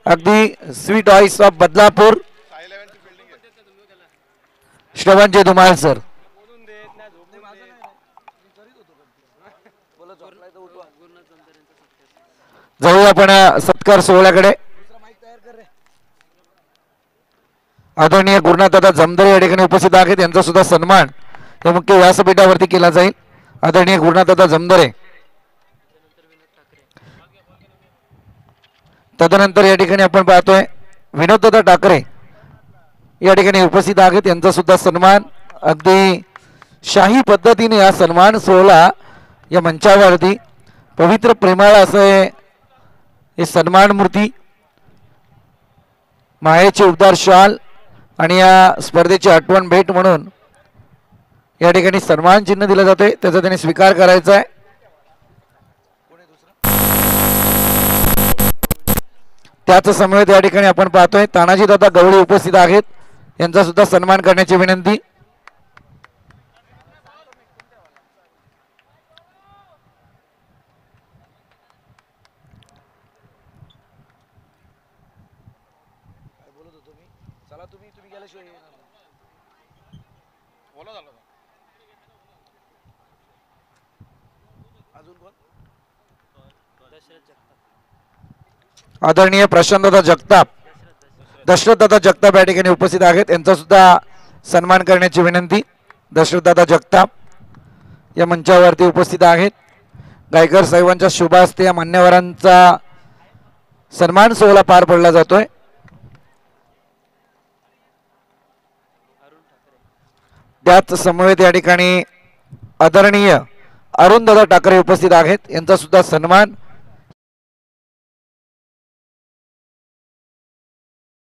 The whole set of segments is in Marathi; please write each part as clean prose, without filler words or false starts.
अगदी sweet voice of Badlapur Shravanji Dhumal sir. जाऊया आपण सत्कार सोहळ्याकडे. आदरणीय गुरुनाथदादा जमदरे या ठिकाणी उपस्थित आहेत. यांचा सुद्धा सन्मान या मुख्य व्यासपीठावरती केला जाईल. आदरणीय गुरुनाथदादा जमदरे. तदनंतर या ठिकाणी आपण पाहतोय विनोददादा ठाकरे या ठिकाणी उपस्थित आहेत. यांचा सुद्धा सन्मान अगदी शाही पद्धतीने हा सन्मान सोहळा या मंचावरती पवित्र प्रेमाळ असं हे सन्मान मूर्ती मायेचे उबदार शाल आणि या स्पर्धेची आठवण भेट म्हणून या ठिकाणी सन्मान चिन्ह दिलं जाते. त्याचा त्यांनी स्वीकार करायचा आहे. त्याच समवेत या ठिकाणी आपण पाहतोय तानाजी दादा गवळी उपस्थित आहेत. यांचा सुद्धा सन्मान करण्याची विनंती. आदरणीय प्रशांतदादा जगताप दशरथदादा जगताप या ठिकाणी उपस्थित आहेत. यांचा सुद्धा सन्मान करण्याची विनंती. दशरथदादा जगताप या मंचावरती उपस्थित आहेत. गायकर साहेबांच्या शुभ हस्ते या मान्यवरांचा सन्मान सोहळा पार पडला जातोय. त्याच समवेत या ठिकाणी आदरणीय अरुणदादा ठाकरे उपस्थित आहेत. यांचा सुद्धा सन्मान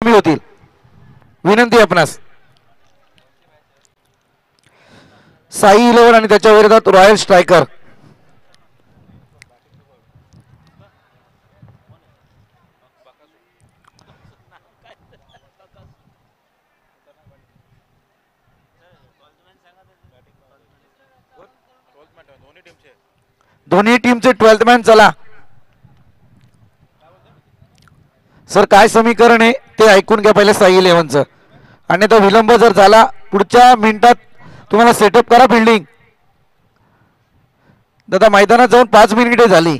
होतील. विनंती आपणास साई 11 आणि त्याच्या विरोधात रॉयल स्ट्रायकर. दोन्ही टीमचे 12th मॅन. चला सर काय समीकरण आहे ते ऐकून घ्या पहिले साई 11चं. आणि तो विलंब जर झाला पुढच्या मिनिटात तुम्हाला सेटअप करा फिल्डिंग. दादा मैदानात जाऊन 5 मिनिटे झाली.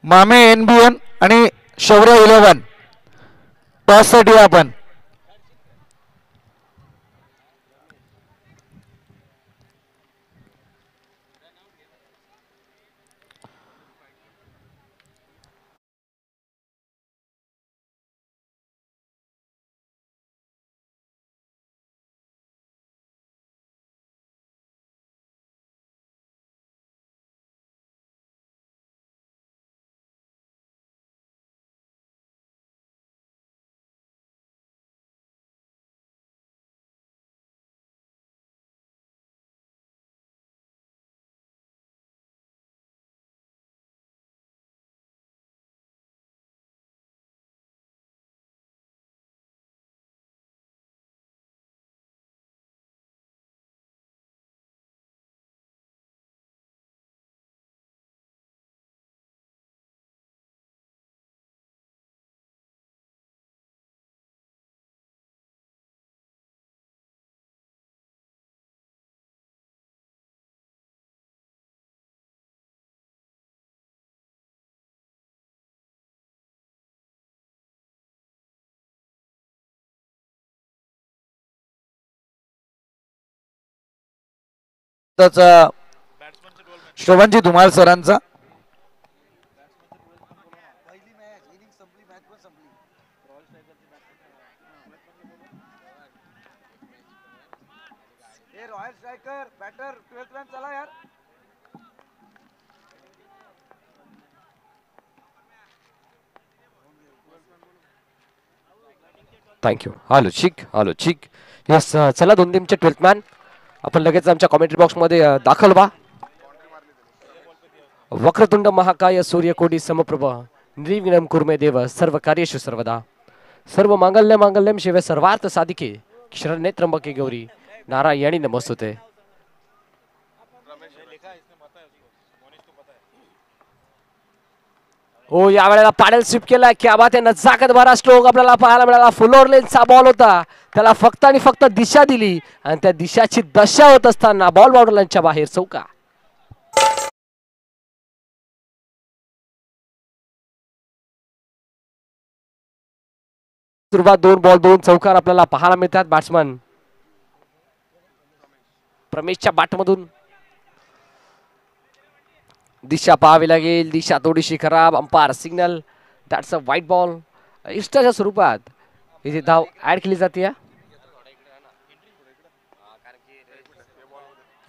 मामे NBN आणि शौर्य 11 टॉस साठी आपण. श्रवणजी धुमाळ सरांचा. Royal striker batter 12th man. चला यार. थँक्यू. Hello check yes. चला दोन टीमचे 12th मॅन आपण लगेच आमच्या कॉमेंट्री बॉक्समध्ये दाखल व्हा. वक्रतुंड महाकाय सूर्यकोटी समप्रभ निर्विघ्नं कुर्मे देव सर्व कार्येषु सर्वदा सर्व मांगल्यम शिवे सर्वार्थ साधिके शरण्ये त्र्यंबके गौरी नारायणी नमोस्तुते. हो यावेळेला पॅडल स्वीप केलाय. क्या बात आहे. नजाकत भरा स्ट्रोक आपल्याला पाहायला मिळाला. फुलोर लेनचा बॉल होता. त्याला फक्त आणि फक्त दिशा दिली आणि त्या दिशाची दशा होत असताना बॉल बाउंड्री लाईनच्या बाहेर चौका. सुरुवात 2 बॉल 2 चौकार आपल्याला पाहायला मिळतात. बॅट्समन प्रमेशच्या बॅटमधून दिशा पाहावी लागेल. दिशा थोडीशी खराब. Umpire signal that's a wide ball. इष्टाच्या स्वरूपात इथे धाव ऍड केली जाते.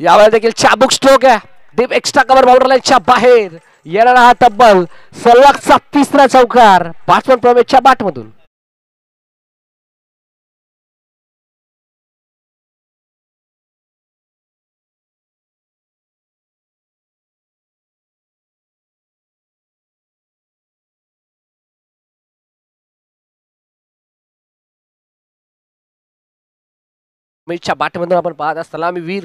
यावेळेला देखील चाबुक स्ट्रोक आहे. डीप एक्स्ट्रा कव्हर बाउंड्री लाईनच्या बाहेर येणारा हा तब्बल सलगचा तिसरा चौकार बॅट्समन प्रमेशच्या बॅटमधून. प्रमेशच्या बॅटमधून आपण पाहत असताना मी वीर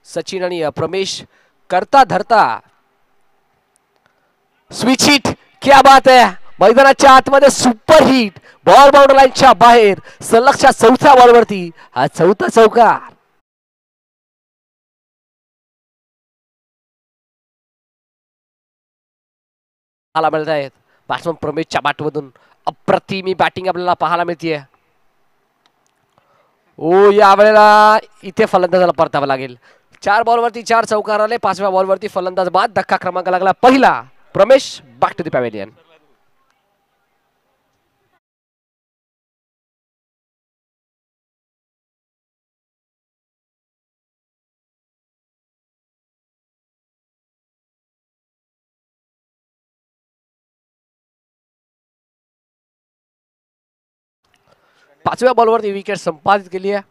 सचिन आणि प्रमेश करता धरता स्विच हिट. क्या बात आहे. मैदानाच्या आतमध्ये सुपर हिट. बॉल बाउंड्री लाईनच्या बाहेर सलगच्या चौथ्या बॉलवरती हा चौथा चौकार. पाहायला मिळत आहेत. बॅट्समन प्रमेशच्या बॅटमधून अप्रतिमी बॅटिंग आपल्याला पाहायला मिळते. ओ यावेळेला इथे फलंदाजाला परतावं लागेल. 4 बॉलवरती 4 चौकार आले. 5व्या बॉलवरती फलंदाज बाद. धक्का क्रमांक लागला पहिला. Pramesh back to the pavilion. पाचव्या बॉलवरती विकेट संपादित केली आहे.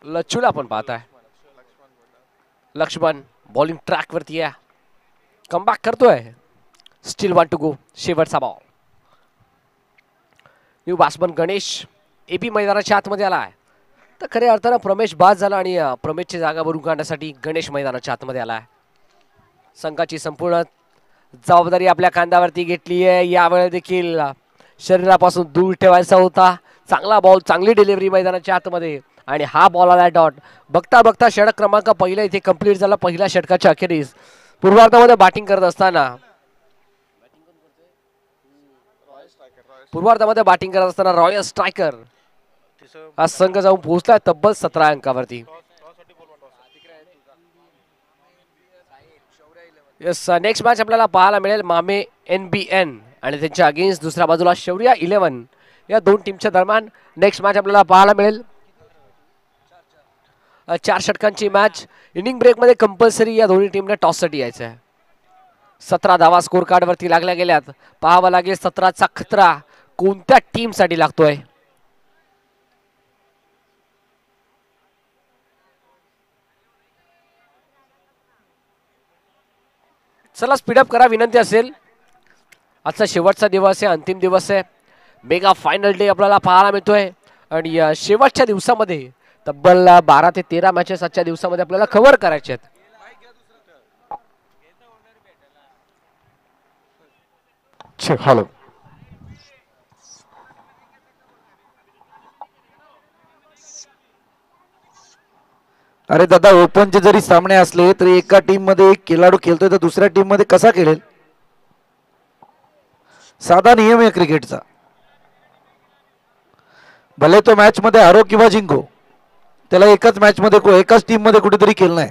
लचूला आपण पाहताय. लक्ष्मण बॉलिंग ट्रॅक वरती आहे. कमबॅक करतोय. Still 1 to go. शेवटचा ball. New batsman Ganesh AP मैदानाच्या आतमध्ये आलाय. तर खऱ्या अर्थानं प्रमेश बाद झाला आणि प्रमेशची जागा भरून काढण्यासाठी गणेश मैदानाच्या आतमध्ये आलाय. संघाची संपूर्ण जबाबदारी आपल्या खांद्यावरती घेतली आहे. यावेळी देखील शरीरापासून दूर ठेवायचा होता. चांगला बॉल. चांगली डिलिव्हरी मैदानाच्या आतमध्ये आणि हा बॉल आला डॉट. बघता बघता षटक क्रमांक पहिला इथे कंप्लीट झाला. पहिल्या षटकाच्या अखेरीस पूर्वार्धामध्ये बॅटिंग करत असताना रॉयल स्ट्रायकर हा संघ जाऊन पोहोचला तब्बल 17 अंकावरती. येस नेक्स्ट मॅच आपल्याला पाहायला मिळेल मामे NBN आणि त्यांच्या अगेन्स्ट दुसऱ्या बाजूला शौर्या 11 या दोन टीमच्या दरम्यान नेक्स्ट मॅच आपल्याला पाहायला मिळेल. 4 षटकांची मॅच. इनिंग ब्रेक मध्ये कंपल्सरी या दोन्ही टीमने टॉससाठी यायचं आहे. 17 धावा स्कोर कार्ड वरती लागल्या गेल्यात. पाहावं लागेल 17चा खतरा कोणत्या टीम साठी लागतोय. चला स्पीडअप करा विनंती असेल. आजचा शेवटचा दिवस आहे. अंतिम दिवस आहे. मेगा फायनल डे आपल्याला पाहायला मिळतोय आणि या शेवटच्या दिवसामध्ये तब्बल 12 ते 13 मॅचेस आजच्या दिवसामध्ये आपल्याला कव्हर करायचे आहेत. हॅलो. अरे दादा ओपनचे जरी सामने असले तरी एका टीम मध्ये एक खेळाडू खेळतोय तर दुसऱ्या टीम मध्ये कसा खेळेल. साधा नियम आहे क्रिकेटचा. भले तो मॅच मध्ये हारो किंवा जिंको त्याला एकाच मॅच मध्ये एकाच टीम मध्ये कुठेतरी खेळणं आहे.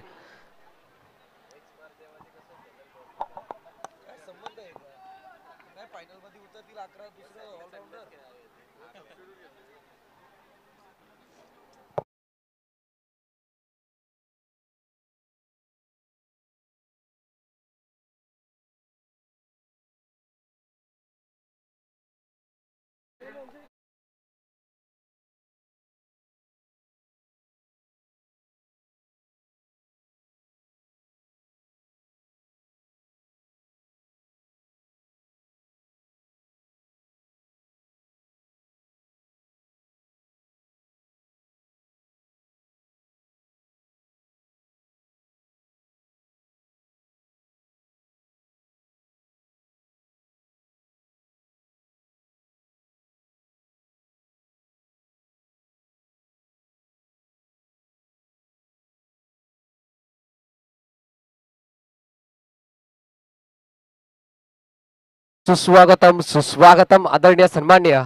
सुस्वागतम सुस्वागतम आदरणीय सन्मान्य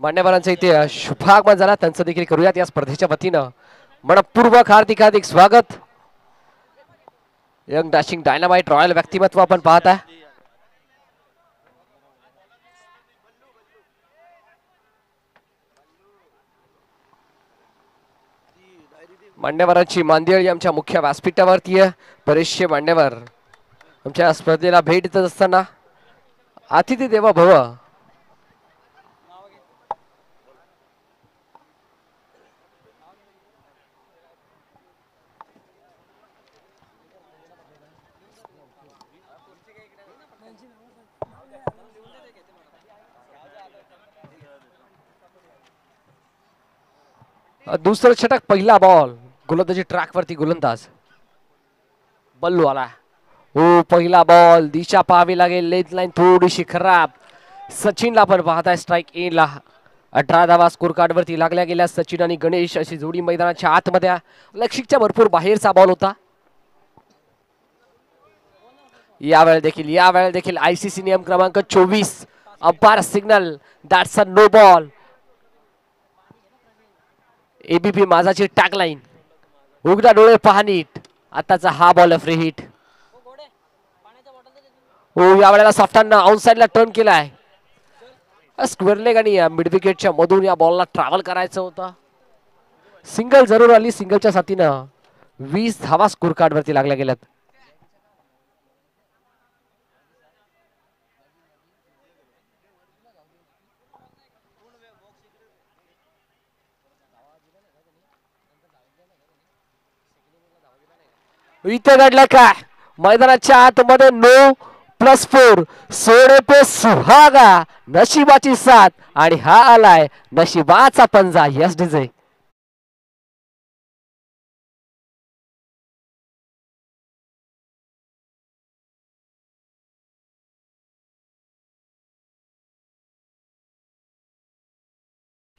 मान्यवरांचं इथे शुभागमन झाला, त्यांचं देखील करूयात या स्पर्धेच्या वतीनं मनपूर्वक हार्दिक हार्दिक स्वागत. यंग डॅशिंग डायनामाइट रॉयल व्यक्तिमत्व आपण पाहत आहे. मान्यवरांची मांदियाळी आमच्या मुख्य व्यासपीठावरती आहे. बरेचसे मान्यवर आमच्या स्पर्धेला भेट देत असताना अतिथी देवा भव. दुसरं षटक, पहिला बॉल, गोलंदाजी ट्रॅक वरती गोलंदाज बल्लू आला. हो, पहिला बॉल, दिशा पाहावी लागेल, लेट लाईन थोडीशी खराब. सचिनला पण पाहताय स्ट्राईक एनला. 18 धावा स्कोर कार्ड वरती लागल्या गेल्या. सचिन आणि गणेश अशी जोडी मैदानाच्या आतमध्ये, लक्षिकच्या भरपूर बाहेरचा बॉल होता. यावेळी देखील आयसीसी नियम क्रमांक 24 umpire signal, that's a no ball. ABP माझाची टॅगलाईन, उघडा डोळे पहा नीट. आताचा हा बॉल फ्री हिट. हो, यावेळेला सॉफ्टांना आउट साइडला टर्न केलाय. स्क्वेअर लेग आणि मिड विकेटच्या मधून या बॉलला ट्रॅव्हल करायचं होतं. सिंगल जरूर आली. सिंगलच्या साथीनं 20 धावा स्कोर कार्ड वरती लागल्या गेल्यात. इथे घडलं काय मैदानाच्या आतमध्ये? 9+4 सोडे पे सुहागा, नशिबाची साथ आणि हा आलाय नशिबाचा पंजा. Yes DJ.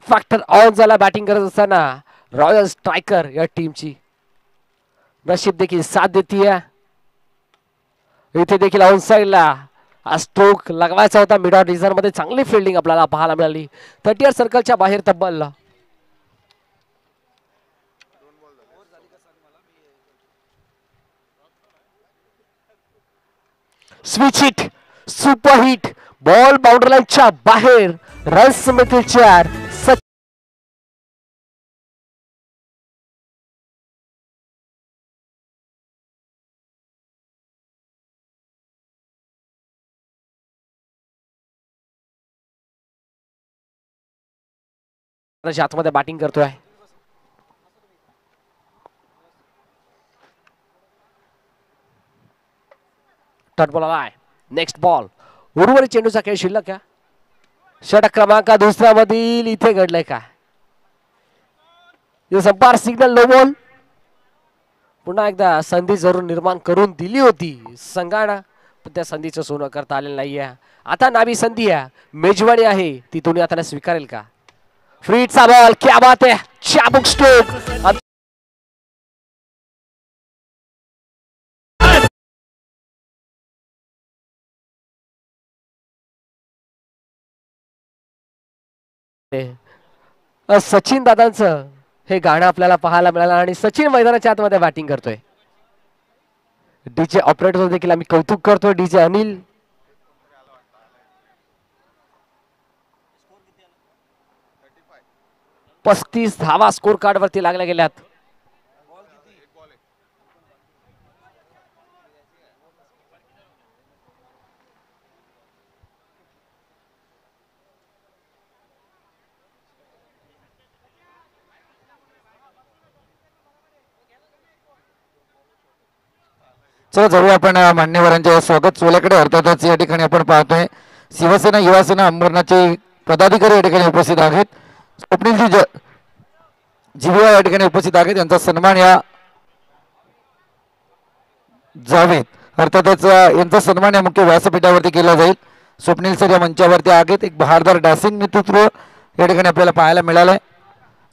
फॅक्टर ऑन झाला बॅटिंग करत असताना रॉयल स्ट्रायकर या टीमची. नशीब देखील साथ देतीये. इथे देखील ऑन साइडला स्ट्रोक लगवायचा होता. मिड ऑर्डर मध्ये चांगली फिल्डिंग आपल्याला पाहायला मिळाली. 30 सर्कलच्या बाहेर तब्बल. Switch hit, super hit, ball boundary लाईनच्या बाहेर. रन्स मिळतील 4. आतमध्ये बॅटिंग करतोय. डॉट बॉल आलाय. नेक्स्ट बॉल, उर्वरित चेंडूचा खेळ शिल्लक आहे. षटक क्रमांक दुसऱ्या मधील इथे घडलंय काय? संपार सिग्नल नो बॉल. पुन्हा एकदा संधी जरूर निर्माण करून दिली होती संघानं, पण त्या संधीचं सोनं करता आलेलं नाहीये. आता नावी संधी आहे, मेजवानी आहे, ती दोन्ही आता स्वीकारेल का? फ्रीटचा बॉल, क्या बात है, चाबुक स्ट्रोक. सचिन दादांचं हे गाणं आपल्याला पाहायला मिळालं आणि सचिन मैदानाच्या आतमध्ये बॅटिंग करतोय. डीजे ऑपरेटर देखील आम्ही कौतुक करतोय. डीजे अनिल. पस्तीस धावा स्कोर कार्ड वरती लागल्या गेल्यात. चला जाऊया आपण मान्यवरांच्या स्वागत सोहळ्याकडे. अर्थातच या ठिकाणी आपण पाहतोय शिवसेना युवासेना अंबरनाथचे पदाधिकारी या ठिकाणी उपस्थित आहेत. स्वप्नीलजी जिविया या ठिकाणी उपस्थित आहेत. यांचा सन्मान या जावेद अर्थातच यांचा सन्मान या मुख्य व्यासपीठावरती केला जाईल. स्वप्नील सर या मंचावरती आहेत. एक बहारदार डॅसिंग नेतृत्व या ठिकाणी आपल्याला पाहायला मिळालंय.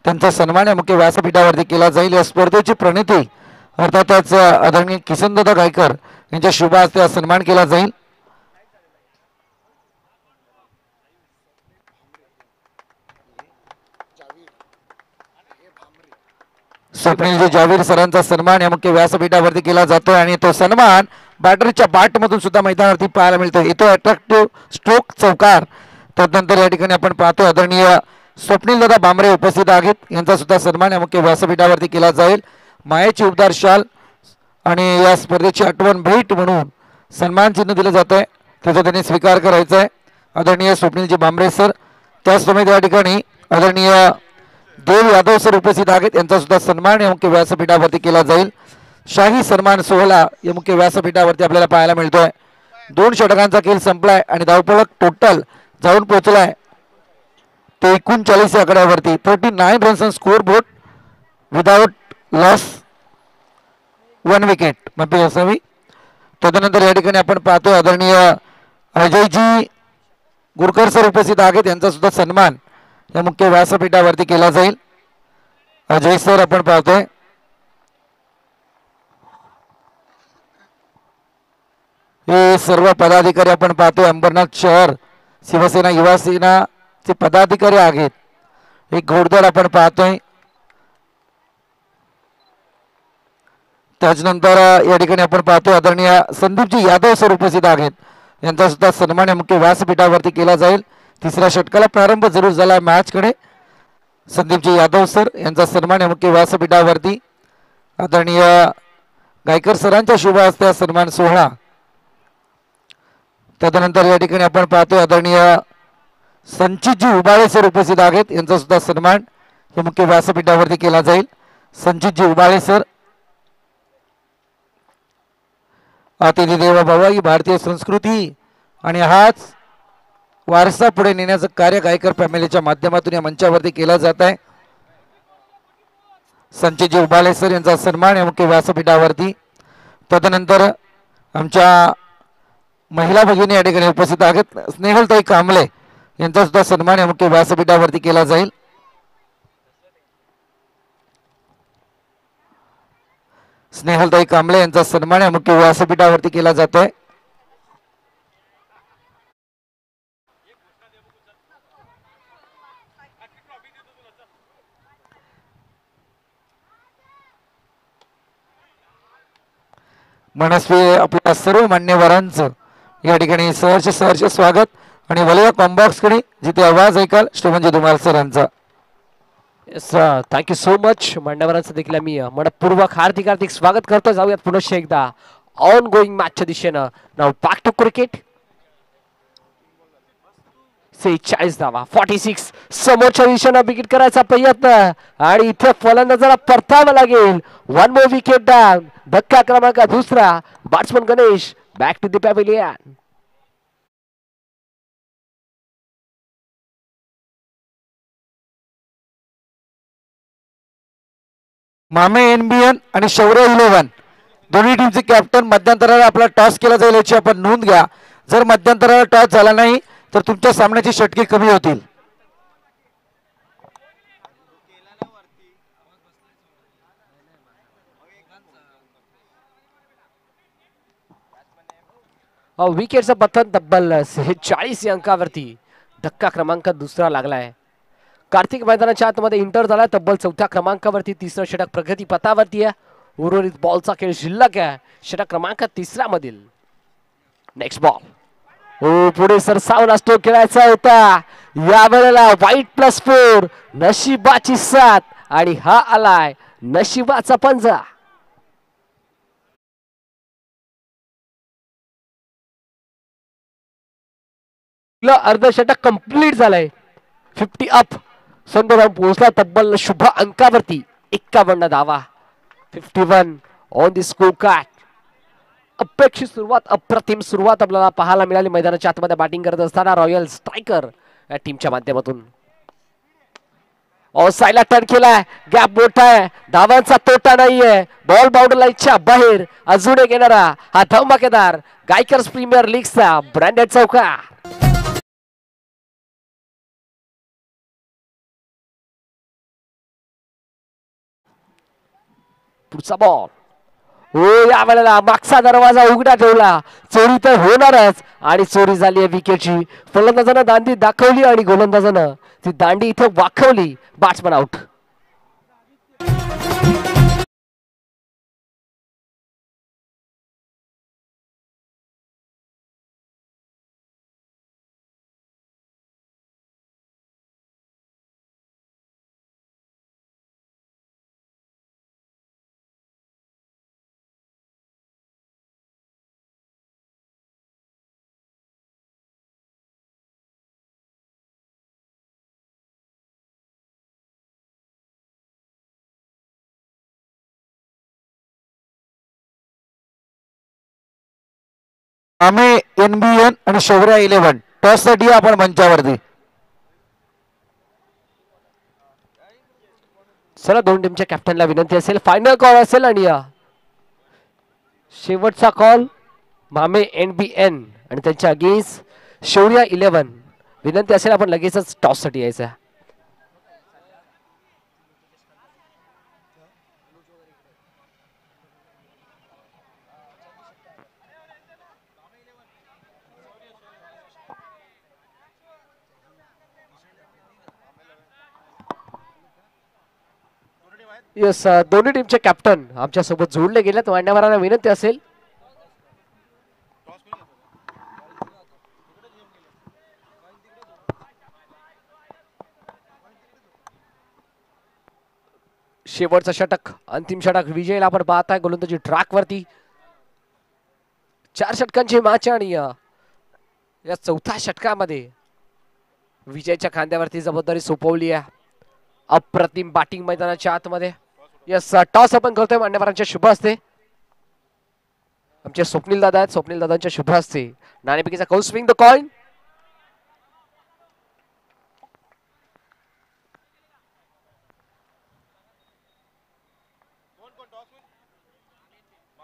त्यांचा सन्मान या मुख्य व्यासपीठावरती केला जाईल. या स्पर्धेची प्रणिती अर्थातच आदरणीय किसनदादा गायकर यांच्या शुभ हस्ते हा सन्मान केला जाईल. स्वप्नीलजी जावीर सरांचा सन्मान या मुख्य व्यासपीठावरती केला जातोय आणि तो सन्मान बॅटरीच्या बाट मधून सुद्धा मैदानावरती पाहायला मिळतो. येतो अट्रॅक्टिव्ह स्ट्रोक चौकार. त्यानंतर या ठिकाणी आपण पाहतो आदरणीय स्वप्नीलदादा बांबरे उपस्थित आहेत. यांचा सुद्धा सन्मान या मुख्य व्यासपीठावरती केला जाईल. मायेची उबदार शाल आणि या स्पर्धेची आठवण भेट म्हणून सन्मान चिन्ह दिलं जात आहे. त्याचा त्यांनी स्वीकार करायचा आहे आदरणीय स्वप्नीलजी बांबरे सर. त्याचप्रमाणे या ठिकाणी आदरणीय देव यादव सर उपस्थित आहेत. यांचा सुद्धा सन्मान या मुख्य व्यासपीठावरती केला जाईल. शाही सन्मान सोहळा या मुख्य व्यासपीठावरती आपल्याला पाहायला मिळतोय. 2 षटकांचा खेळ संपलाय आणि धावफलक टोटल जाऊन पोहोचलाय 39 आकड्यावरती. 39 runs on score board without loss 1 wicket माफी असावी. तदनंतर या ठिकाणी आपण पाहतो आदरणीय अजयजी गुरकर सर उपस्थित आहेत. यांचा सुद्धा सन्मान या मुख्य व्यासपीठावरती केला जाईल. अजय सर आपण पाहतोय. हे सर्व पदाधिकारी आपण पाहतोय अंबरनाथ शहर शिवसेना युवा सेनाचे पदाधिकारी आहेत. एक घोडदळ आपण पाहतोय. त्याच्यानंतर या ठिकाणी आपण पाहतो आदरणीय संदीपजी यादव सर उपस्थित आहेत. यांचा सुद्धा सन्मान या मुख्य व्यासपीठावरती केला जाईल. 3ऱ्या षटकाला प्रारंभ जरूर झाला मॅचकडे. संदीपजी यादव सर यांचा सन्मान या मुख्य व्यासपीठावरती आदरणीय गायकर सरांच्या शुभ हस्ते सन्मान सोहळा. त्यानंतर या ठिकाणी आपण पाहतो आदरणीय संचितजी उबाळे सर उपस्थित आहेत. यांचा सुद्धा सन्मान या मुख्य व्यासपीठावरती केला जाईल. संचितजी उबाळे सर. अतिथी देवो भव ही भारतीय संस्कृती आणि हाच वारसा पुढे नेण्याचं कार्य गायकर फॅमिलीच्या माध्यमातून या मंचावरती केलं जात आहे. संचितजी उबाळे सर यांचा सन्मान या मुख्य व्यासपीठावरती. तदनंतर आमच्या महिला भगिनी या ठिकाणी उपस्थित आहेत. स्नेहलताई कांबळे यांचा सुद्धा सन्मान या मुख्य व्यासपीठावरती केला जाईल. स्नेहलताई कांबळे यांचा सन्मान या मुख्य व्यासपीठावरती केला जातोय. मनस्वी आपल्या सर्व मान्यवरांचं या ठिकाणी सहर्ष स्वागत आणि वलय कॉम्बॉक्स कडे जिथे आवाज ऐकाल श्रीमंजी धुमाल सरांचा. Thank you so much. मान्यवरांचं देखील आम्ही मनपूर्वक हार्दिक स्वागत करतो. जाऊयात पुनश्च एकदा ऑन गोईंग मॅचच्या दिशेनं. नाव बॅक टू क्रिकेट. 46 धावा 46 समोरच्या दिशेनं विकेट करायचा प्रयत्न आणि इथे फलंदाजाला परतावं लागेल. 1 मोर विकेट डाऊन. धक्का क्रमांक 2. Batsman Ganesh back to the pavilion. मामे एनबीएन आणि शौर्य 11 दोन्ही टीमचे कॅप्टन. मध्यंतराला आपला टॉस केला जाईल याची आपण नोंद घ्या. जर मध्यंतराला टॉस झाला नाही तर तुमच्या सामन्याची षटके कमी होतील. विकेटचं पतन तब्बल 46 अंकावरती. धक्का क्रमांक 2 लागलाय. कार्तिक मैदानाच्या आतमध्ये इंटर झाला तब्बल 4थ्या क्रमांकावरती. 3रं षटक प्रगती पथावरती आहे. उर्वरित बॉलचा खेळ शिल्लक आहे षटक क्रमांक 3 मधील. Next ball. पुढे सरसावला स्ट्रोक खेळायचा होता. यावेळेला वाईट +4 नशिबाची साथ आणि हा आलाय नशिबाचा पंजा. अर्धशतक कंप्लीट झालंय. 50 अप. संदर्भ पोहोचला तब्बल शुभ अंकावरती. 51 धावा. 51 ऑन द स्कोर कार्ड. अपेक्षित सुरुवात अप्रतिम सुरुवात आपल्याला पाहायला मिळाली मैदानाच्या आतमध्ये बॅटिंग करत असताना रॉयल स्ट्रायकर या टीमच्या माध्यमातून. सायला टर्न केलाय. गॅप मोठा आहे. धावांचा तोटा नाहीये. बॉल बाउंड्री लाईनच्या बाहेर अजून एक येणारा हा धमाकेदार गायकर्स प्रीमियर लीगचा ब्रँडेड चौकार. पुढचा बॉल हो, या वेळेला मागचा दरवाजा उघडा ठेवला, चोरी तर होणारच आणि चोरी झाली आहे विकेटची. फलंदाजानं दांडी दाखवली आणि गोलंदाजानं ती दांडी इथे वाकवली. Batsman out. आम्ही NBN आणि शौर्या 11 टॉस साठी आपण मंचावरती. चला, दोन टीमच्या कॅप्टनला विनंती असेल, फायनल कॉल असेल आणि शेवटचा कॉल मामे NBN आणि त्यांच्या अगेन्स्ट शौर्या 11. विनंती असेल आपण लगेचच टॉस साठी यायचं. यस, दोन्ही टीमचे कॅप्टन आमच्या सोबत जोडले गेलेत. मान्यवरांना विनंती असेल शेवटचं षटक, अंतिम षटक विजयला आपण पाहताय गोलंदाजी ट्रॅक वरती. 4 षटकांची मॅच आणि या चौथ्या षटकामध्ये विजयच्या खांद्यावरती जबाबदारी सोपवली आहे. अप्रतिम बॅटिंग मैदानाच्या आतमध्ये. यस, टॉस आपण करतोय मान्यवरांच्या शुभ हस्ते. आमचे स्वप्नील दादा आहेत, स्वप्नील दादांच्या शुभ हस्ते नाणेफेकीचा कौल. Swing the coin.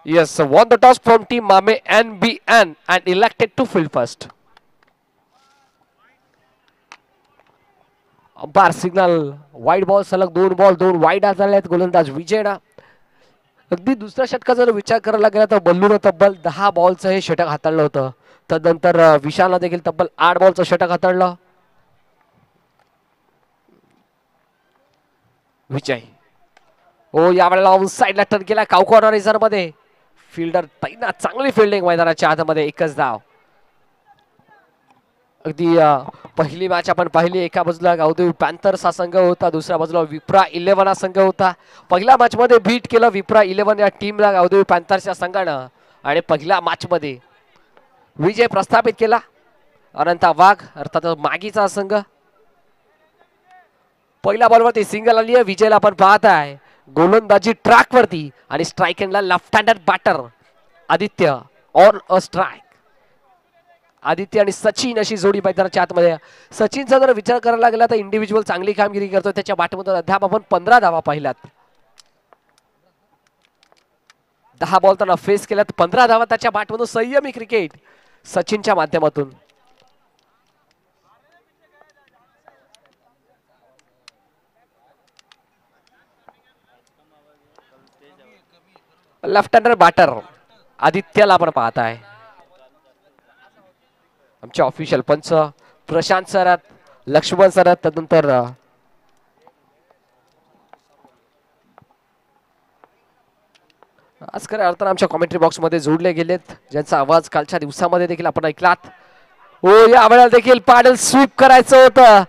Yes, won the toss from team Mame NBN and elected to field first. Umpire signal, wide ball, सलग 2 बॉल 2 वाईड झाले आहेत. गोलंदाज विजयना अगदी दुसऱ्या षटकाचा जर विचार करायला गेला तर बल्लूनं तब्बल 10 बॉलचं हे षटक हाताळलं होतं. तदनंतर विशालनं देखील तब्बल 8 बॉलचं षटक हाताळलं. विजय हो, यावेळेला ऑन साइडला टर्न केला काउ कॉर्नर रिझर्व मध्ये. फिल्डर तैनात, चांगली फिल्डिंग मैदानाच्या आतमध्ये. एकच धाव. अगदी पहिली मॅच आपण पाहिली, एका बाजूला गावदेवी पॅन्थर्स हा संघ होता, दुसऱ्या बाजूला विप्रा 11 हा संघ होता. पहिल्या मॅच मध्ये बीट केलं विप्रा 11 या टीमला गावदेवी पॅन्थर्स या संघानं आणि पहिल्या मॅच मध्ये विजय प्रस्थापित केला. अनंता वाघ अर्थात मागीचा संघ. पहिल्या बॉलवरती सिंगल आली आहे. विजयला आपण पाहत आहे गोलंदाजी ट्रॅक वरती आणि स्ट्राइक एंडला left hander batter Aditya on a strike. Aditya आणि सचिन अशी जोडी मैदानाच्या आतमध्ये. सचिनचा जर विचार करायला गेला तर इंडिव्हिज्युअल चांगली कामगिरी करतो. त्याच्या बॅटमधून अद्याप आपण 15 धावा पाहिल्यात. 10 बॉल त्यांना फेस केल्यात, 15 धावा त्याच्या बॅटमधून. संयमी क्रिकेट सचिनच्या माध्यमातून. लेफ्ट हँडर बॅटर आदित्यला आपण पाहत आहे. आमचे ऑफिशियल पंच प्रशांत सर आहेत, लक्ष्मण सर आहेत. तदनंतर आज खऱ्या अर्थानं आमच्या कॉमेंट्री बॉक्स मध्ये जोडले गेलेत, ज्यांचा आवाज कालच्या दिवसामध्ये देखील आपण ऐकलात. हो, या वेळेला देखील पॅडल स्वीप करायचं होतं.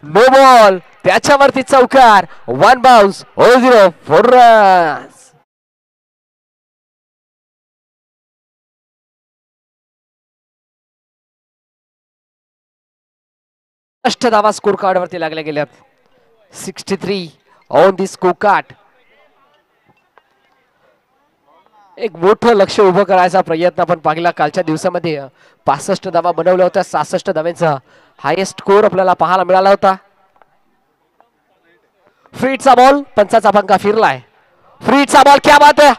नो बॉल, त्याच्यावरती चौकार. 1 बाउन्स, 0 4 रन्स. धावा स्कोर कार्ड वरती लागल्या गेल्यात. 63 ऑन दी स्कोर कार्ड. एक मोठं लक्ष उभं करायचा प्रयत्न आपण पाहिला कालच्या दिवसामध्ये. 65 धावा बनवल्या होत्या. 66 धाव्यांचा हायेस्ट स्कोर आपल्याला पाहायला मिळाला होता. फ्रीटचा बॉल, पंचाचा पंखा फिरलाय. फ्रीटचा बॉल, क्या बात है.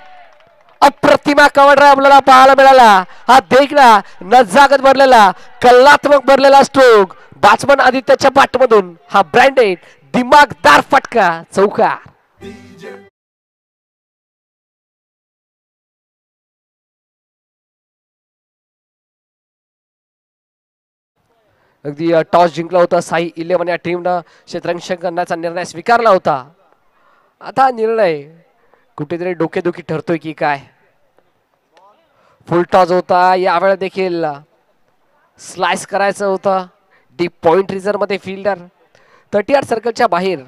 अप्रतिमा कव्हर ड्राइव्ह आपल्याला पाहायला मिळाला. हा देखना नजाकत भरलेला, कलात्मक भरलेला स्ट्रोक बॅट्समन आदित्यच्या पाठमधून. हा ब्रँडेड दिमागदार फटका, चौकार. अगदी टॉस जिंकला होता साई 11 या टीमनं क्षेत्ररक्षण करण्याचा निर्णय स्वीकारला होता. आता हा निर्णय कुठेतरी डोकेदुखी ठरतोय की काय. फुल टॉस होता यावेळेला देखील स्लाइस करायचं होतं. डीप पॉइंट रिझर्व मध्ये फिल्डर 38 सर्कलच्या बाहेर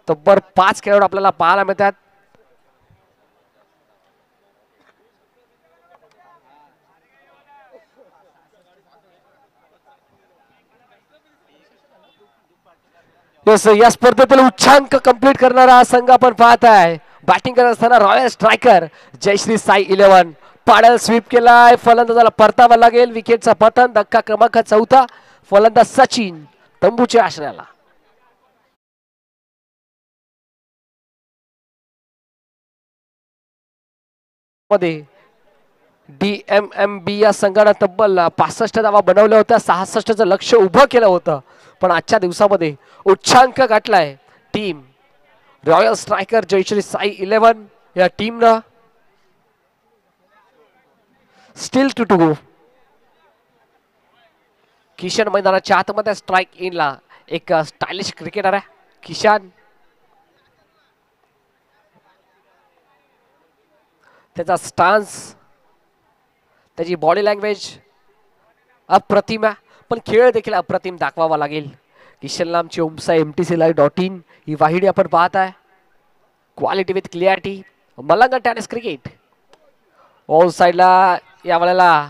तब्बल 5 खेळाडू आपल्याला पाहायला मिळतात. या स्पर्धेतील उच्चांक कंप्लीट करणारा संघ आपण पाहत आहे. बॅटिंग करत असताना royal striker Jayshree Sai 11 paddle sweep केलाय. फलंदाजाला परतावा लागेल. विकेटचा पतन. धक्का क्रमांक 4. फलंदाज सचिन तंबूच्या आश्रयाला. मध्ये DMMB या संघानं तब्बल 65 धावा बनवल्या होत्या. 66चं लक्ष उभं केलं होतं. पण आजच्या दिवसामध्ये उच्चांक गाठलाय team royal striker Jayshree Sai 11 या टीमनं. Steel to go. किशन मैदानाच्या आतमध्ये स्ट्राइक इनला एक स्टायलिश क्रिकेटर आहे किशन. त्याचा स्टान्स त्याची बॉडी लँग्वेज अप्रतिम आहे. पण खेळ देखील अप्रतिम दाखवावा लागेल. किशनला आमची ओमसाई MTClive.in ही वाहिनी आपण पाहत आहे. Quality with clarity. Malang tennis cricket. All साईडला या वेळेला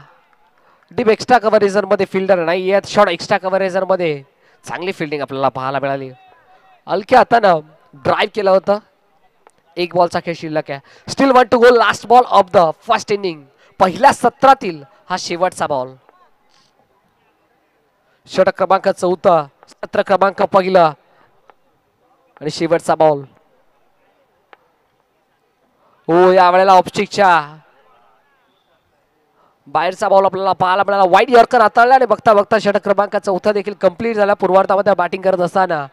डीप एक्स्ट्रा कव्हरेजर मध्ये फिल्डर नाही आहेत. शॉर्ट एक्स्ट्रा कव्हरेजर मध्ये चांगली फिल्डिंग आपल्याला पाहायला मिळाली. हलक्या हातानं ड्राईव्ह केलं होतं. एक बॉलचा खेळ शिल्लक आहे. Steel 1 to go. Last ball of the first inning. पहिल्या सत्रातील हा शेवटचा बॉल. षटक क्रमांक 4. सत्र क्रमांक 1 आणि शेवटचा बॉल. हो या वेळेला ऑप्स्टिकच्या बाहेरचा बॉल आपल्याला पाहायला मिळाला. वाईड यॉर्कर हाताळला आणि बघता बघता षटक क्रमांक 4 देखील कंप्लीट झाला. पूर्वार्धामध्ये बॅटिंग करत असताना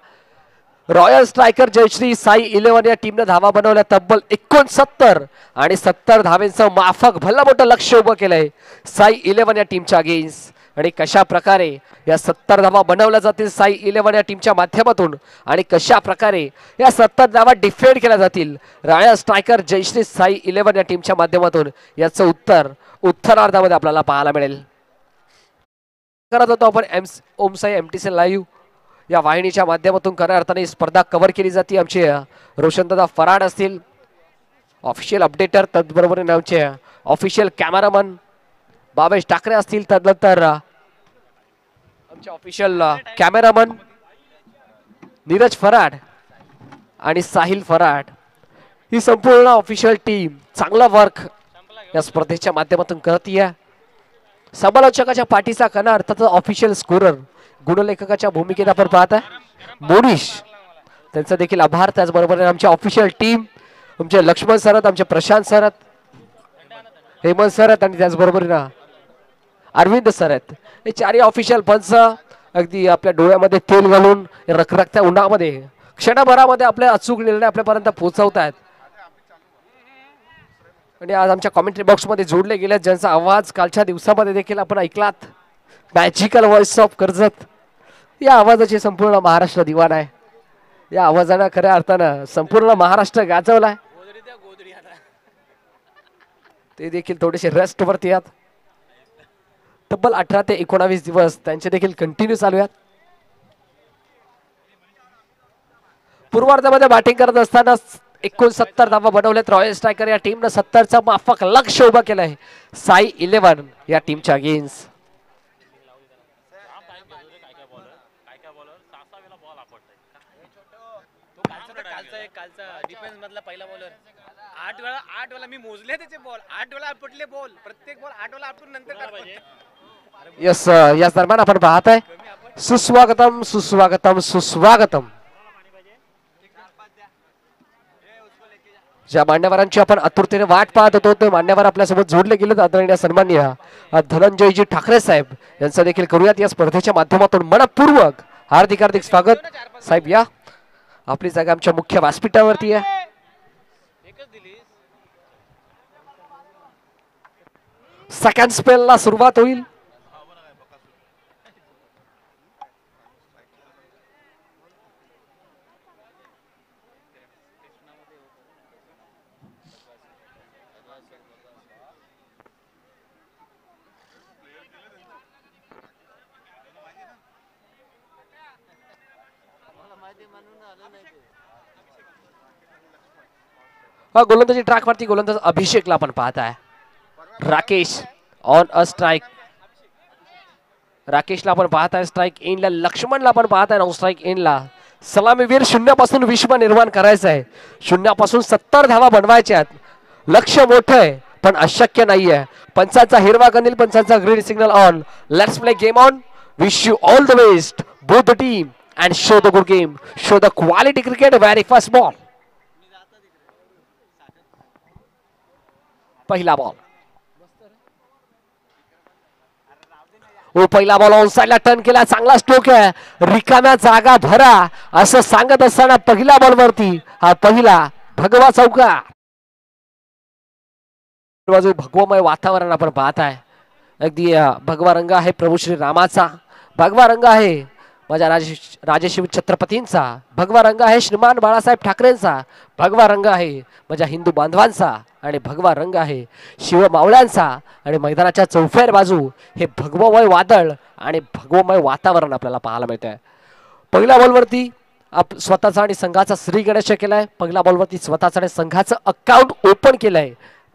रॉयल स्ट्रायकर जयश्री साई 11 या टीमने धावा बनवल्या तब्बल 69 आणि 70 धावेंचं माफक भलं मोठं लक्ष उभं केलंय साई 11 या टीमच्या अगेन्स्ट. आणि कशा प्रकारे या 70 धावा बनवल्या जातील साई 11 या टीमच्या माध्यमातून आणि कशा प्रकारे या 70 धावा डिफेंड केल्या जातील रॉयल स्ट्रायकर जयश्री साई 11 या टीमच्या माध्यमातून याचं उत्तरार्धामध्ये आपल्याला पाहायला मिळेल. करत होतो आपण ओमसाई MTC लाईव्ह या वाहिनीच्या माध्यमातून खऱ्या अर्थाने स्पर्धा कव्हर केली जाते. आमचे रोशनदादा फराड असतील ऑफिशियल अपडेटर. त्याचबरोबर आमचे ऑफिशियल कॅमेरामन बाबेश ठाकरे असतील. त्यानंतर आमचे ऑफिशियल कॅमेरामन नीरज फराड आणि साहिल फराड ही संपूर्ण ऑफिशियल टीम चांगला वर्क या स्पर्धेच्या माध्यमातून करतीये. समालोचकाच्या पाठीचा कणा अर्थात ऑफिशियल स्कोरर गुणलेखकाच्या भूमिकेत आपण पाहत आहे मोनिश. त्यांचा देखील आभार. त्याचबरोबर आमच्या ऑफिशियल टीम आमचे लक्ष्मण सरत, आमचे प्रशांत सरत, हेमंत सरत आणि त्याचबरोबर ना अरविंद सरत हे चारही ऑफिशियल पंच अगदी आपल्या डोळ्यामध्ये तेल घालून रखरखत्या उन्हामध्ये क्षणभरामध्ये आपले अचूक निर्णय आपल्यापर्यंत पोहोचवत आहेत. आणि आज आमच्या कॉमेंट्री बॉक्समध्ये जोडले गेले ज्यांचा आवाज कालच्या दिवसामध्ये देखील आपण ऐकलात. मॅजिकल व्हॉइस ऑफ कर्जत या आवाजाची संपूर्ण महाराष्ट्र दिवाण आहे. या आवाजानं खऱ्या अर्थानं संपूर्ण महाराष्ट्र गाजवलाय. ते देखील थोडेसे रेस्ट वरती आहेत. तब्बल 18 ते 19 दिवस त्यांचे देखील कंटिन्यू चालू आहेत. पूर्वार्धामध्ये बॅटिंग करत असताना 69 धावा बनवल्यात रॉयल स्ट्रायकर या टीमनं. 70चा माफक लक्ष उभं केलंय साई 11 या टीमच्या अगेन्स्ट. डिफेन्स मधला पहिला बॉलर 8 वेळा मी मोजले त्याचे बॉल 8 वेळा आपटले बॉल. प्रत्येक बॉल 8 वेळा आपटून नंतर यस याच दरम्यान आपण पाहत आहे सुस्वागतम सुस्वागतम सुस्वागतम ज्या मान्यवरांची आपण आतुरतेने वाट पाहत होतो ते मान्यवर आपल्यासोबत जोडले गेले. आदरणीय सन्माननीय धनंजयजी ठाकरे साहेब यांचं देखील करूयात या स्पर्धेच्या माध्यमातून मनपूर्वक हार्दिक हार्दिक स्वागत. साहेब या आपली जागा आमच्या मुख्य व्यासपीठावरती आहे. सेकंड स्पेलला सुरुवात होईल. गोलंदाजी ट्रॅक वरती गोलंदाज अभिषेकला आपण पाहताय. Rakesh on a strike. राकेशला आपण पाहताय स्ट्राइक एंडला. लक्ष्मणला आपण पाहताय नॉन स्ट्राइक एंडला. सलामीवीर शून्यापासून विश्व निर्माण करायचं आहे. शून्यापासून 70 धावा बनवायच्या. लक्ष मोठं आहे पण अशक्य नाहीये. पंचांचा हिरवा कंदील, पंचांचा green signal on. Let's play game on. Wish you all the best both the team and show the good game. Show the quality cricket. Very first ball. पहिला बॉल. पहिला बॉल ऑन साइडला टर्न केला. चांगला स्ट्रोक आहे. रिकाम्या जागा भरा असं सांगत असताना पहिल्या बॉल वरती हा पहिला भगवा चौकार. भगवमय वातावरण आपण पाहत आहे. अगदी भगवा रंग आहे प्रभू श्री रामाचा. भगवा रंग आहे माझ्या राजश्री छत्रपतींचा. भगवा रंग आहे श्रीमान बाळासाहेब ठाकरेंचा. भगवा रंग आहे माझ्या हिंदू बांधवांचा. आणि भगवा रंग आहे शिव मावळ्यांचा. आणि मैदानाच्या चौफेर बाजू हे भगवमय वादळ आणि भगवमय वातावरण आपल्याला पाहायला मिळत आहे. पहिल्या बॉलवरती स्वतःचा आणि संघाचा श्री गणेश केलाय. पहिल्या बॉलवरती स्वतःचा आणि संघाचं अकाउंट ओपन केलंय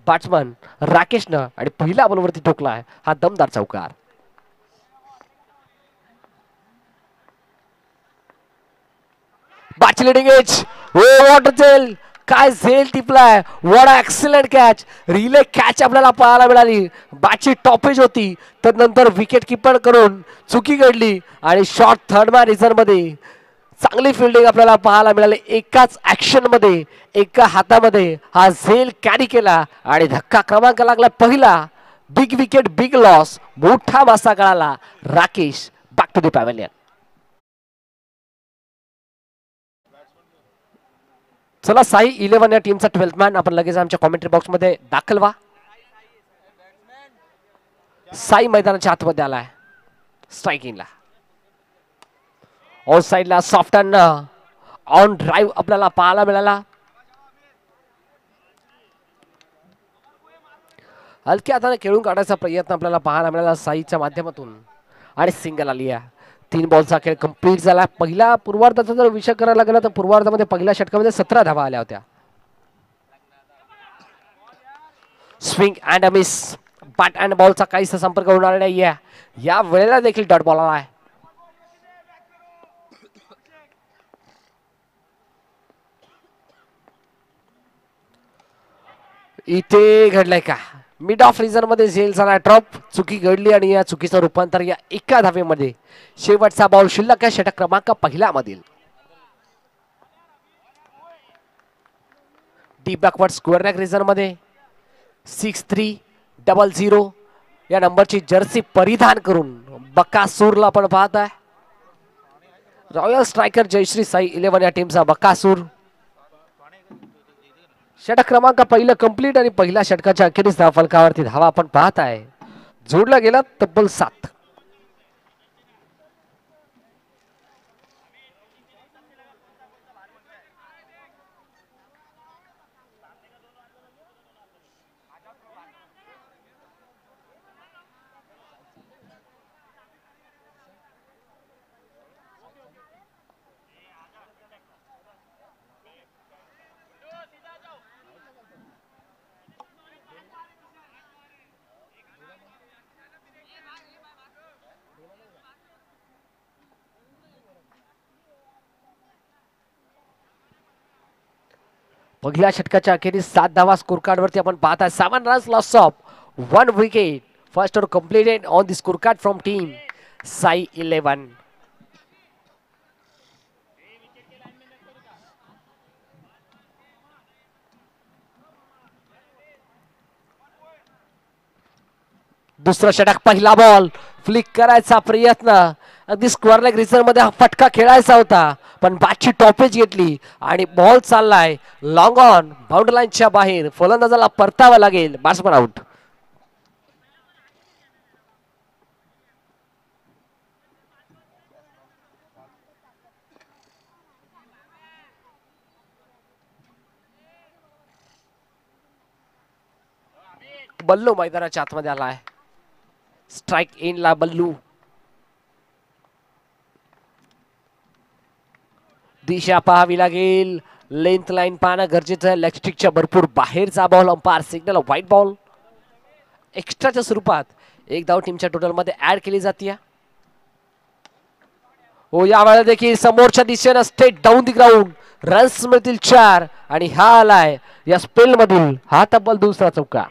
बॅट्समन राकेशनं. आणि पहिल्या बॉलवरती ठोकलाय हा दमदार चौकार. बाची लिडिंग एज. वॉट झेल. काय झेल टिपलाय. What excellent catch. Relay catch आपल्याला पाहायला मिळाली. बाची टॉपेज होती तर नंतर विकेट किपर करून चुकी घडली आणि शॉर्ट थर्ड मॅन रिझन मध्ये चांगली फिल्डिंग आपल्याला पाहायला मिळाली. एकाच ऍक्शन मध्ये एका हातामध्ये हा झेल कॅरी केला आणि धक्का क्रमांक लागला पहिला. Big wicket big loss. मोठा मासा कळाला. Rakesh back to the pavilion. चला साई 11 या टीमचा 12th मॅन आपण लगेच आमच्या कॉमेंट्री बॉक्स मध्ये दाखल व्हा. साई मैदानाच्या आतमध्ये आलाय स्ट्रायकिंगला. ऑन साइडला सॉफ्ट अँड ऑन ड्राईव्ह आपल्याला पाहायला मिळाला. हलक्या हाताने खेळून काढायचा प्रयत्न आपल्याला पाहायला मिळाला साईच्या माध्यमातून. आणि सिंगल आली आहे. 3 बॉलचा खेळ कंप्लीट झाला. पहिल्या पूर्वार्धाचा जर विचार करायला गेला तर पूर्वार्धामध्ये पहिल्या षटकामध्ये 17 धावा आल्या होत्या. Swing and a miss. Bat and बॉलचा काहीसा संपर्क होणार नाही. या वेळेला देखील डॉट बॉल आला आहे. इथे घडलाय का मिड ऑफ रिझन मध्ये झेल झाला. ड्रॉप चुकी घडली आणि या चुकीचं रूपांतर या एका धावेमध्ये. शेवटचा बॉल शिल्लक आहे षटक क्रमांक पहिल्या मधील. Deep backward square neck reason मध्ये 6300 या नंबरची जर्सी परिधान करून बकासूरला आपण पाहत आहे. रॉयल स्ट्रायकर जयश्री साई 11 या टीमचा बकासूर. षटक क्रमांक पहिलं कंप्लीट आणि पहिल्या षटकाच्या अखेरीस फलकावरती धावा आपण पाहत आहे. जोडला गेला तब्बल 7. पहिल्या षटकाच्या अखेरीस 7 धावा स्कोर कार्ड वरती आपण पाहत आहे. 7 runs loss of 1 wicket. First over completed on the score card from team Sai 11. दुसरा षटक. पहिला बॉल फ्लिक करायचा प्रयत्न. अगदी स्क्वेअर लेग रिझन मध्ये हा फटका खेळायचा होता पण बॅटची टॉपेज घेतली आणि बॉल चाललाय लॉंग ऑन बाउंड्री लाईनच्या बाहेर. फलंदाजाला परतावा लागेल. Batsman out. बल्लू मैदानाच्या आतमध्ये आलाय. स्ट्राइक इन ला बल्लू. दिशा पाहावी लागेल. लेंथ लाईन पाहणं गरजेचं आहे. लेग स्टिकच्या भरपूर बाहेरचा ball. Umpire signal wide ball. एक्स्ट्राच्या स्वरूपात एक धाव टीमच्या टोटल मध्ये ऍड केली जाते. हो, यावेळेला देखील समोरच्या दिशेनं state down the ground. Runs मधील 4 आणि हा आलाय या स्पेल मधील हा तब्बल दुसरा चौका.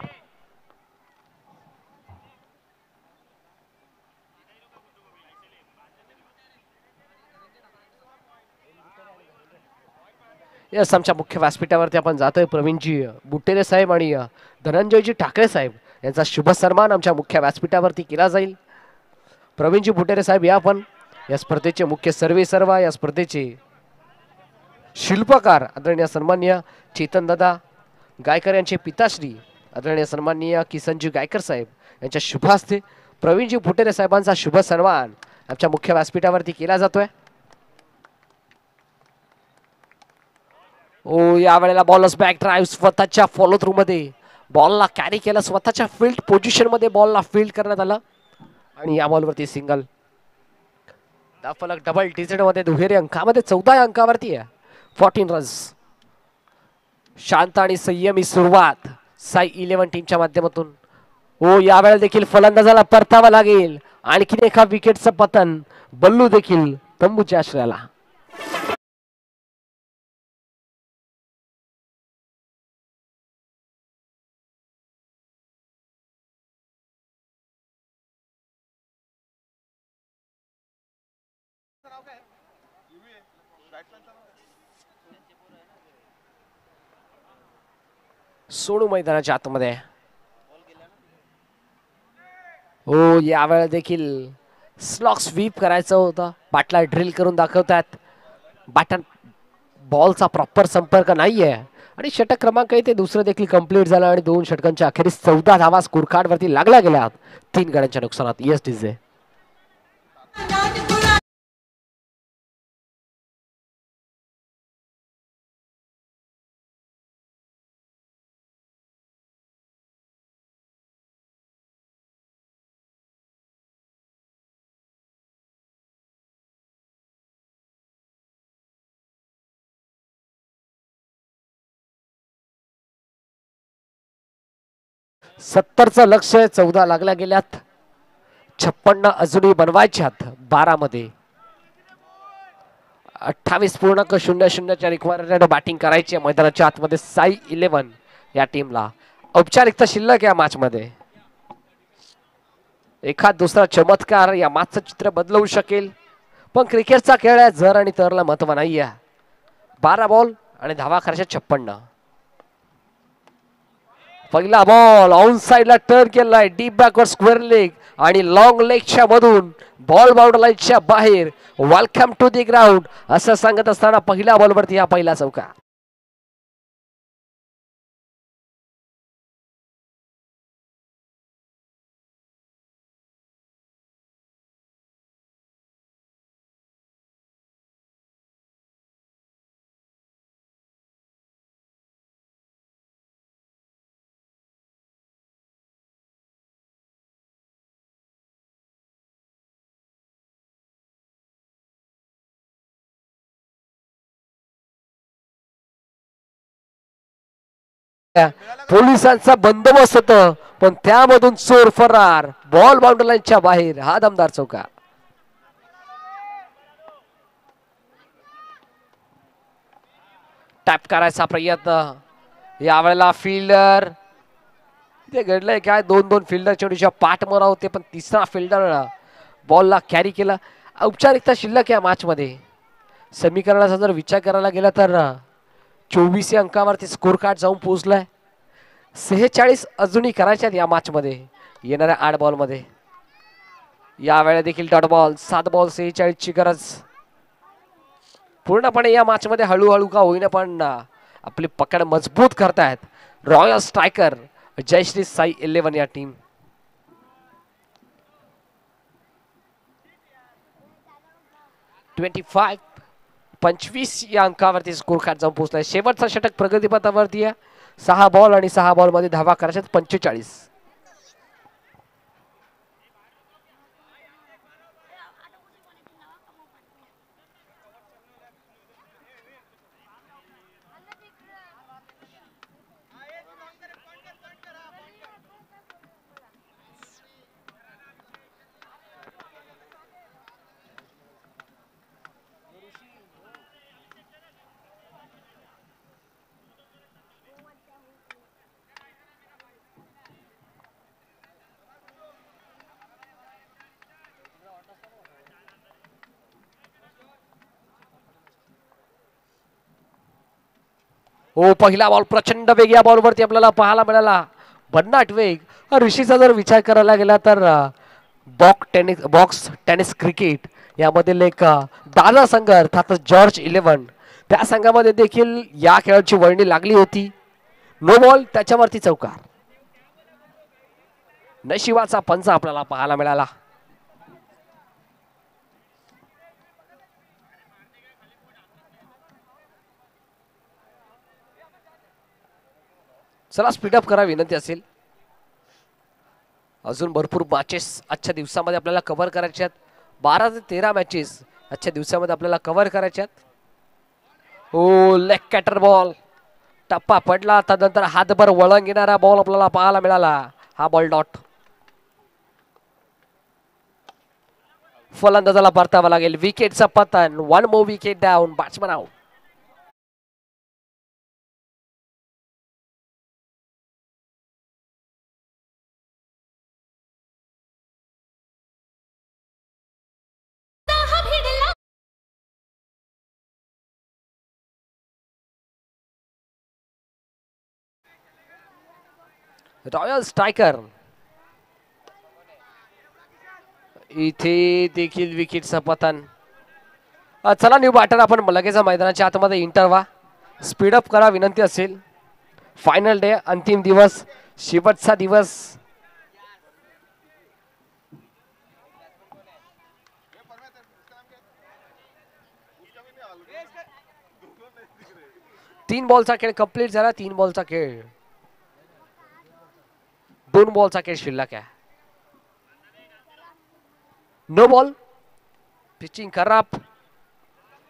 यस, आमच्या मुख्य व्यासपीठावरती आपण जातोय. प्रवीणजी बुटेरे साहेब आणि धनंजयजी ठाकरे साहेब यांचा शुभ सन्मान आमच्या मुख्य व्यासपीठावरती केला जाईल. प्रवीणजी बुटेरे साहेब या पण या स्पर्धेचे मुख्य सर्वेसर्वा, या स्पर्धेचे शिल्पकार आदरणीय सन्माननीय चेतन दादा गायकर यांचे पिताश्री आदरणीय सन्माननीय किसनजी गायकर साहेब यांच्या शुभ हस्ते प्रवीणजी बुटेरे साहेबांचा शुभ सन्मान आमच्या मुख्य व्यासपीठावरती केला जातोय. ओ, यावेळेला बॉलर्स बॅक ड्राईव्ह स्वतःच्या फॉलो थ्रू मध्ये बॉलला कॅरी केलं. स्वतःच्या फील्ड पोझिशन मध्ये बॉलला फील्ड करण्यात आलं आणि या बॉलवरती सिंगल. फलक डबल डिजिट मध्ये दुहेरी अंकामध्ये 14 अंकावरती आहे. 14 रन्स. शांत आणि संयमी सुरुवात साई 11 टीमच्या माध्यमातून. ओ, यावेळेला देखील फलंदाजाला परतावा लागेल. आणखीन एका विकेटचं पतन. बल्लू देखील तंबूच्या आश्रयाला. सोडू मैदानाच्या आतमध्ये. हो, यावेळेला देखील स्लॉक स्वीप करायचं होतं. बाटला ड्रिल करून दाखवतात. बॅटन बॉलचा प्रॉपर संपर्क नाहीये आणि षटक क्रमांक ते दुसरं देखील कंप्लीट झालं आणि 2 षटकांच्या अखेरीस 14 धावा स्कोर कार्ड वरती लागला गेल्या 3 गड्यांच्या नुकसानात. Yes DJ. सत्तरचं लक्ष 14 लागल्या गेल्यात. 56 अजूनही बनवायच्यात 12 मध्ये. 28.00 रिक्वायरमेंट बॅटिंग करायची मैदानाच्या आतमध्ये साई 11 या टीमला. औपचारिकता शिल्लक या मॅच मध्ये. एखाद दुसरा चमत्कार या मॅचचं चित्र बदलवू शकेल, पण क्रिकेटचा खेळ आहे. जर आणि तरला महत्व नाही आहे. 12 बॉल आणि धावा खर्च 56. पहिला बॉल ऑन साइडला टर्न केलाय. डीप बॅकवर्ड स्क्वेअर लेग आणि लॉंग लेगच्या मधून बॉल बाउंड्री लाईनच्या बाहेर. वेलकम टू दी ग्राउंड असं सांगत असताना पहिल्या बॉलवरती हा पहिला चौका. पोलिसांचा बंदोबस्त होतं, पण त्यामधून चोर फरार. बॉल बाउंड्री लाईनच्या बाहेर. हा दमदार चौका. टॅप करायचा प्रयत्न. यावेळेला फिल्डर ते घडलंय काय, 2 फिल्डर चेडूच्या पाठमोरा होते, पण तिसरा फिल्डर बॉलला कॅरी केला. औपचारिकता शिल्लक या मॅच मध्ये. समीकरणाचा जर विचार करायला गेला तर 24 अंकावरती स्कोर कार्ड जाऊन पोहोचलाय. 46 अजूनही करायच्यात या मॅच मध्ये येणाऱ्या 8 बॉल मध्ये. यावेळेला देखील डॉट बॉल. 7 बॉल 46 ची गरज. पूर्णपणे या मॅच मध्ये हळूहळू का होईना पण आपली पकड मजबूत करतायत रॉयल स्ट्रायकर जयश्री साई 11 या टीम. .25 25 या अंकावरती स्कोर कार्ड जाऊन पोहोचलाय. शेवटचा षटक प्रगतीपथावरती आहे. 6 बॉल आणि 6 बॉल मध्ये धावा करायच्यात 45. हो, पहिला बॉल प्रचंड वेग या बॉलवरती आपल्याला पाहायला मिळाला. भन्नाट वेग. ऋषीचा जर विचार करायला गेला तर बॉक्स टेनिस क्रिकेट यामधील एक दादा संघ अर्थात जॉर्ज 11 त्या संघामध्ये देखील या खेळाची वर्णी लागली होती. नो बॉल, त्याच्यावरती चौकार. नशिबाचा पंच आपल्याला पाहायला मिळाला. चला स्पीडअप करा विनंती असेल. अजून भरपूर मॅचेस आजच्या दिवसामध्ये आपल्याला कव्हर करायचे आहेत. 12 ते 13 मॅचेस आजच्या दिवसामध्ये आपल्याला कव्हर करायचे आहेत. हो, लेग कॅटर बॉल. टप्पा पडला, त्यानंतर हातभर वळण घेणारा बॉल आपल्याला पाहायला मिळाला. हा बॉल डॉट. फलंदाजाला परतावा लागेल. विकेटचा पतन. 1 more wicket down. Batsman out. Royal striker इथे देखील विकेटचं पतन. चला न्यू बॅटर आपण लगेच मैदानाच्या आतमध्ये इंटर व्हा. स्पीडअप करा विनंती असेल. फायनल डे, अंतिम दिवस, शेवटचा दिवस. तीन बॉलचा खेळ कंप्लीट झाला. 3 बॉलचा खेळ. 2 बॉलचा खेळ शिल्लक आहे. No ball. पिचिंग खराब.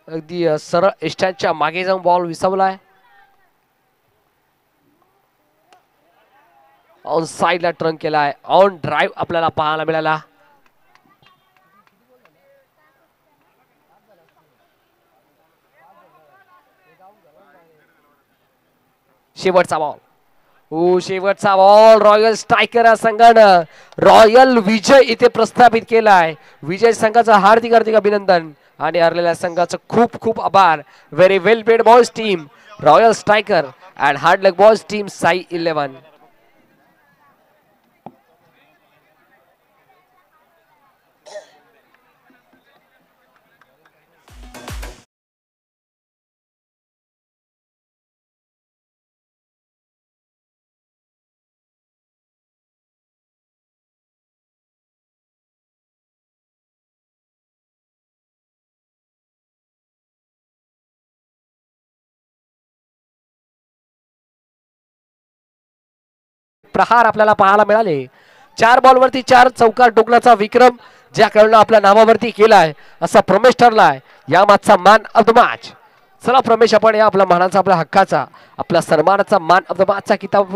अगदी सरळ स्टँडच्या मागे जाऊन बॉल विसवलाय. ऑन साइडला टर्न केलाय. ऑन ड्राईव्ह आपल्याला पाहायला मिळाला. शेवटचा बॉल. शेवटचा बॉल. रॉयल स्ट्रायकर संघानं रॉयल विजय इथे प्रस्थापित केलाय. विजय संघाचं हार्दिक हार्दिक अभिनंदन आणि हरलेल्या संघाचं खूप खूप आभार. Very well played boys team royal striker and hard luck boys team Sai 11. प्रहार आपल्याला पाहायला मिळाले. 4 बॉलवरती 4 चौकार टोकण्याचा विक्रम ज्या खेळाडूने आपल्या नावावरती केलाय असा प्रमेश ठरलाय या मॅचचा मॅन ऑफ द मॅच. चला प्रमेश, आपण या आपल्या मानाचा, आपल्या हक्काचा, आपल्या सन्मानाचा मॅन ऑफ द मॅचचा किताब